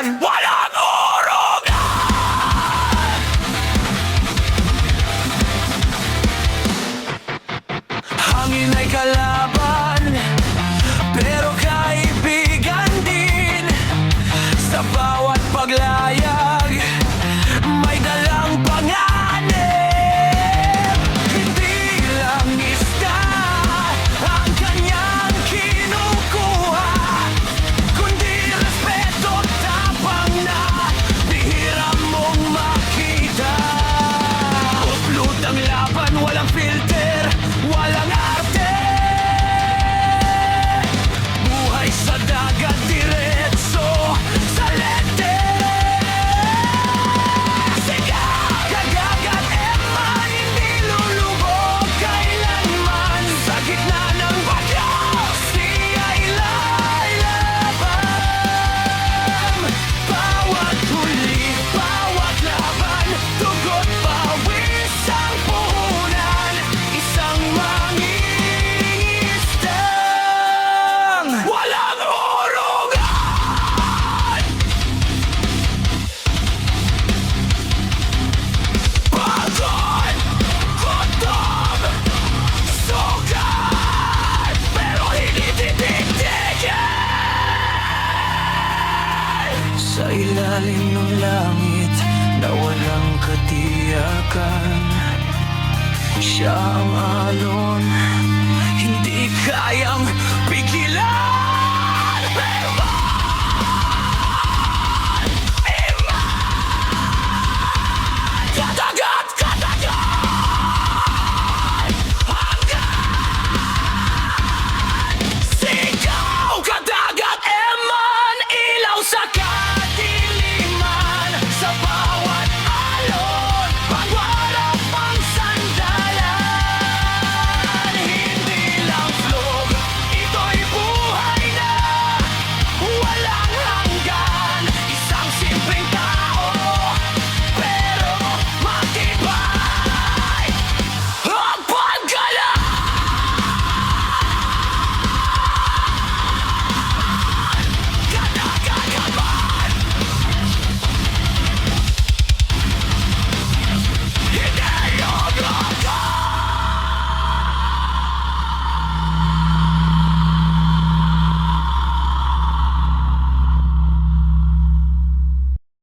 kalaban, walang urugan. Hangin ay kalaban, pero kaibigan din. Sa bawat paglayag, may dalang panganib. Hindi lang isda ang kanyang kinukuha, kundi respeto at tapang na bihira mong makita. Upload ang laban, walang filter, walang arte. Buhay sa dagat, diretso sa lente. Sigaw, kagagat, Emma, hindi lulubog kailanman. Sa gitna ng bagyo, siya ay lalaban. Bawat huli, bawat laban, dugo't pawis ang puhunan. Isang mangingisdang walang urugan. Pagod, gutom, sugat, pero hindi titigil. Sa ilalim ng langit na walang katiyakan, siya ang alon, hindi kayang pigilan.